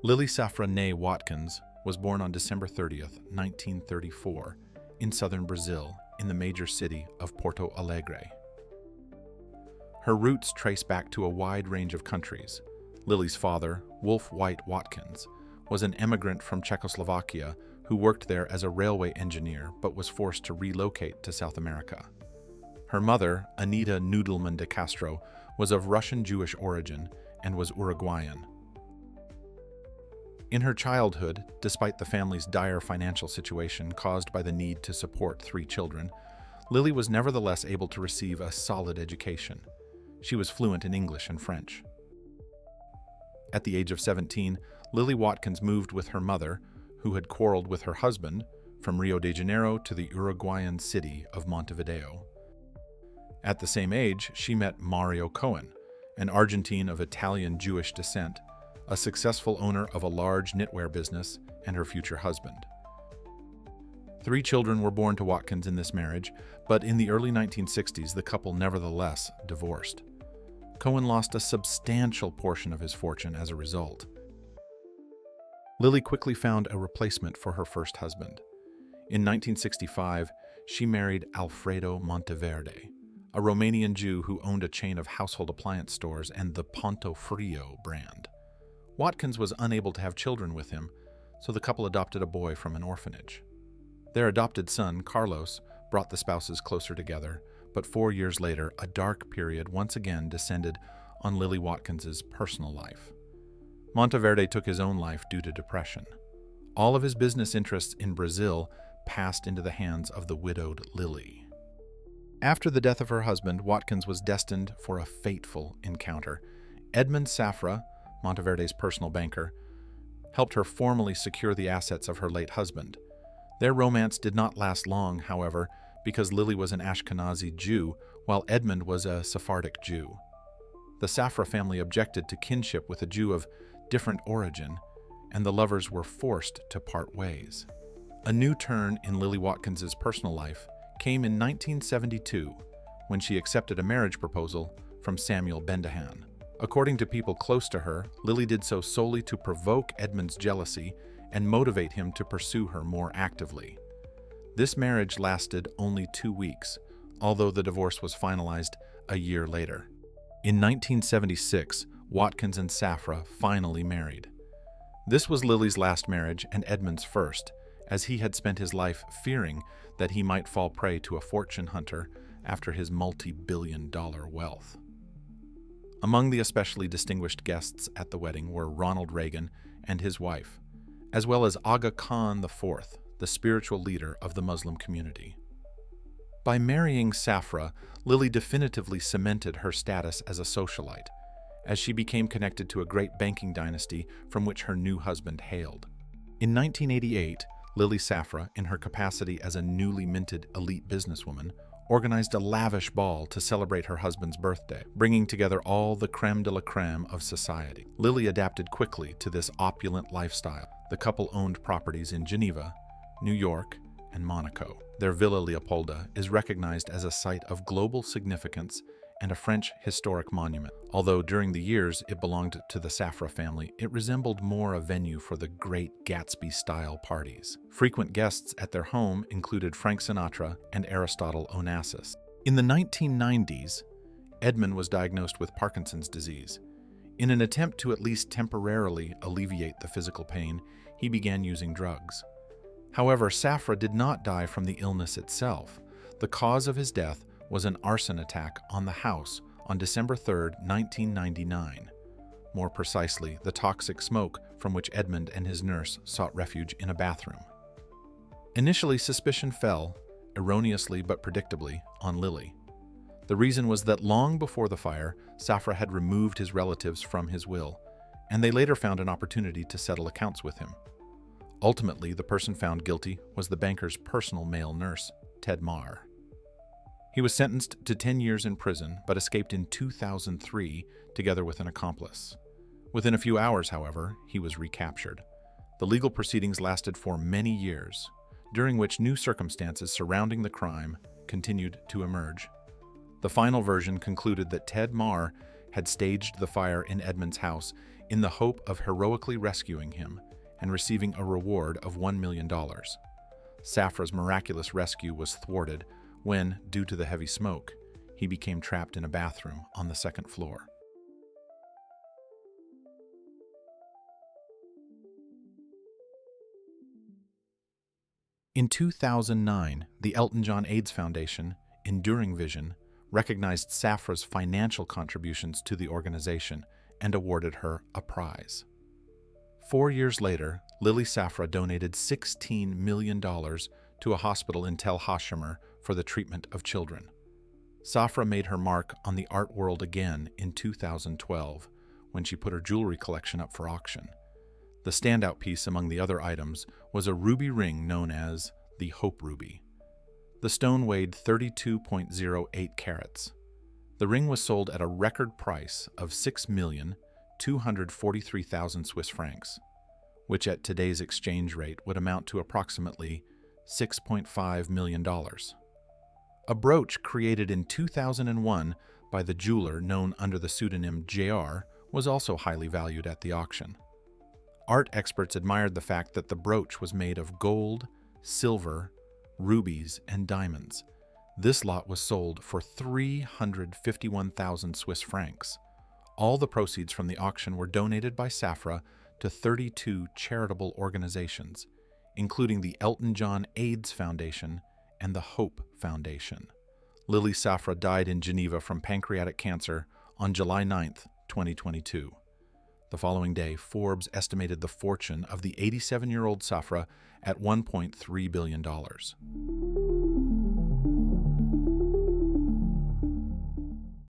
Lily Safra née Watkins was born on December 30th, 1934, in southern Brazil, in the major city of Porto Alegre. Her roots trace back to a wide range of countries. Lily's father, Wolf White Watkins, was an immigrant from Czechoslovakia who worked there as a railway engineer but was forced to relocate to South America. Her mother, Anita Nudelman de Castro, was of Russian Jewish origin and was Uruguayan. In her childhood, despite the family's dire financial situation caused by the need to support 3 children, Lily was nevertheless able to receive a solid education. She was fluent in English and French. At the age of 17, Lily Watkins moved with her mother, who had quarreled with her husband, from Rio de Janeiro to the Uruguayan city of Montevideo. At the same age, she met Mario Cohen, an Argentine of Italian Jewish descent, a successful owner of a large knitwear business, and her future husband. 3 children were born to Watkins in this marriage, but in the early 1960s, the couple nevertheless divorced. Cohen lost a substantial portion of his fortune as a result. Lily quickly found a replacement for her first husband. In 1965, she married Alfredo Monteverde, a Romanian Jew who owned a chain of household appliance stores and the Ponto Frio brand. Watkins was unable to have children with him, so the couple adopted a boy from an orphanage. Their adopted son, Carlos, brought the spouses closer together, but 4 years later, a dark period once again descended on Lily Watkins's personal life. Monteverde took his own life due to depression. All of his business interests in Brazil passed into the hands of the widowed Lily. After the death of her husband, Watkins was destined for a fateful encounter. Edmond Safra, Monteverde's personal banker, helped her formally secure the assets of her late husband. Their romance did not last long, however, because Lily was an Ashkenazi Jew, while Edmond was a Sephardic Jew. The Safra family objected to kinship with a Jew of different origin, and the lovers were forced to part ways. A new turn in Lily Watkins's personal life came in 1972, when she accepted a marriage proposal from Samuel Bendahan. According to people close to her, Lily did so solely to provoke Edmond's jealousy and motivate him to pursue her more actively. This marriage lasted only 2 weeks, although the divorce was finalized a year later. In 1976, Watkins and Safra finally married. This was Lily's last marriage and Edmond's first, as he had spent his life fearing that he might fall prey to a fortune hunter after his multi-billion-dollar wealth. Among the especially distinguished guests at the wedding were Ronald Reagan and his wife, as well as Aga Khan IV, the spiritual leader of the Muslim community. By marrying Safra, Lily definitively cemented her status as a socialite, as she became connected to a great banking dynasty from which her new husband hailed. In 1988, Lily Safra, in her capacity as a newly minted elite businesswoman, organized a lavish ball to celebrate her husband's birthday, bringing together all the crème de la crème of society. Lily adapted quickly to this opulent lifestyle. The couple owned properties in Geneva, New York, and Monaco. Their Villa Leopolda is recognized as a site of global significance and a French historic monument. Although during the years it belonged to the Safra family, it resembled more a venue for the Great Gatsby-style parties. Frequent guests at their home included Frank Sinatra and Aristotle Onassis. In the 1990s, Edmond was diagnosed with Parkinson's disease. In an attempt to at least temporarily alleviate the physical pain, he began using drugs. However, Safra did not die from the illness itself. The cause of his death was an arson attack on the house on December 3, 1999. More precisely, the toxic smoke from which Edmond and his nurse sought refuge in a bathroom. Initially, suspicion fell, erroneously but predictably, on Lily. The reason was that long before the fire, Safra had removed his relatives from his will, and they later found an opportunity to settle accounts with him. Ultimately, the person found guilty was the banker's personal male nurse, Ted Marr. He was sentenced to 10 years in prison, but escaped in 2003 together with an accomplice. Within a few hours, however, he was recaptured. The legal proceedings lasted for many years, during which new circumstances surrounding the crime continued to emerge. The final version concluded that Ted Marr had staged the fire in Edmond's house in the hope of heroically rescuing him and receiving a reward of $1 million. Safra's miraculous rescue was thwarted when, due to the heavy smoke, he became trapped in a bathroom on the second floor. In 2009, the Elton John AIDS Foundation, Enduring Vision, recognized Safra's financial contributions to the organization and awarded her a prize. 4 years later, Lily Safra donated $16 million to a hospital in Tel Hashemer for the treatment of children. Safra made her mark on the art world again in 2012 when she put her jewelry collection up for auction. The standout piece among the other items was a ruby ring known as the Hope Ruby. The stone weighed 32.08 carats. The ring was sold at a record price of 6,243,000 Swiss francs, which at today's exchange rate would amount to approximately $6.5 million. A brooch created in 2001 by the jeweler known under the pseudonym JR was also highly valued at the auction. Art experts admired the fact that the brooch was made of gold, silver, rubies, and diamonds. This lot was sold for 351,000 Swiss francs. All the proceeds from the auction were donated by Safra to 32 charitable organizations, including the Elton John AIDS Foundation and the Hope Foundation. Lily Safra died in Geneva from pancreatic cancer on July 9, 2022. The following day, Forbes estimated the fortune of the 87-year-old Safra at $1.3 billion.